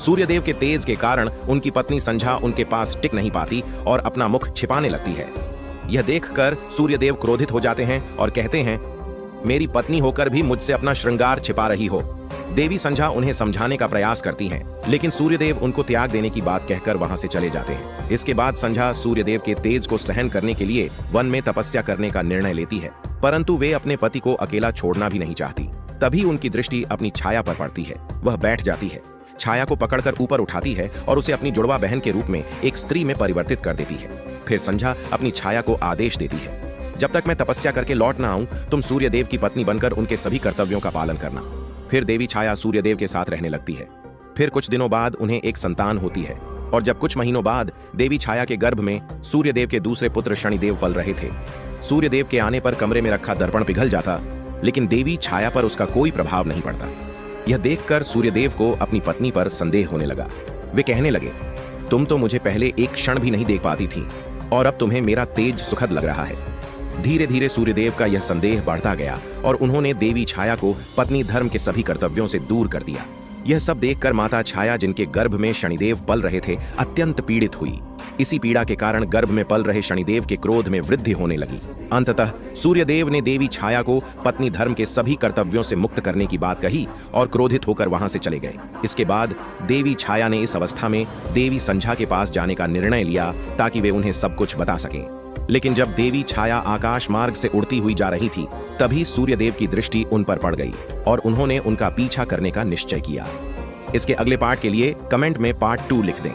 सूर्यदेव के तेज के कारण उनकी पत्नी संध्या उनके पास टिक नहीं पाती और अपना मुख छिपाने लगती है। यह देखकर सूर्यदेव क्रोधित हो जाते हैं और कहते हैं, मेरी पत्नी होकर भी मुझसे अपना श्रृंगार छिपा रही हो। देवी संध्या उन्हें समझाने का प्रयास करती हैं, लेकिन सूर्यदेव उनको त्याग देने की बात कहकर वहां से चले जाते हैं। इसके बाद संध्या सूर्यदेव के तेज को सहन करने के लिए वन में तपस्या करने का निर्णय लेती है, परंतु वे अपने पति को अकेला छोड़ना भी नहीं चाहती। तभी उनकी दृष्टि अपनी छाया पर पड़ती है। वह बैठ जाती है, छाया को पकड़कर ऊपर उठाती है और उसे अपनी जुड़वा बहन के रूप में एक स्त्री में परिवर्तित कर देती है। फिर संध्या अपनी छाया को आदेश देती है, जब तक मैं तपस्या करके लौट ना आऊं, तुम सूर्यदेव की पत्नी बनकर उनके सभी कर्तव्यों का पालन करना। फिर देवी छाया सूर्यदेव के साथ रहने लगती है। फिर कुछ दिनों बाद उन्हें एक संतान होती है और जब कुछ महीनों बाद देवी छाया के गर्भ में सूर्यदेव के दूसरे पुत्र शनिदेव पल रहे थे। सूर्यदेव के आने पर कमरे में रखा दर्पण पिघल जाता, लेकिन देवी छाया पर उसका कोई प्रभाव नहीं पड़ता। यह देखकर सूर्यदेव को अपनी पत्नी पर संदेह होने लगा। वे कहने लगे, तुम तो मुझे पहले एक क्षण भी नहीं देख पाती थी और अब तुम्हें मेरा तेज सुखद लग रहा है। धीरे धीरे सूर्यदेव का यह संदेह बढ़ता गया और उन्होंने देवी छाया को पत्नी धर्म के सभी कर्तव्यों से दूर कर दिया। यह सब देखकर माता छाया, जिनके गर्भ में शनिदेव पल रहे थे, अत्यंत पीड़ित हुई। इसी पीड़ा के कारण गर्भ में पल रहे शनिदेव के क्रोध में वृद्धि होने लगी। अंततः सूर्यदेव ने देवी छाया को पत्नी धर्म के सभी कर्तव्यों से मुक्त करने की बात कही और क्रोधित होकर वहां से चले गए। इसके बाद देवी छाया ने इस अवस्था में देवी संध्या के पास जाने का निर्णय लिया ताकि वे उन्हें सब कुछ बता सकें। लेकिन जब देवी छाया आकाश मार्ग से उड़ती हुई जा रही थी, तभी सूर्यदेव की दृष्टि उन पर पड़ गई और उन्होंने उनका पीछा करने का निश्चय किया। इसके अगले पार्ट के लिए कमेंट में पार्ट 2 लिख दें।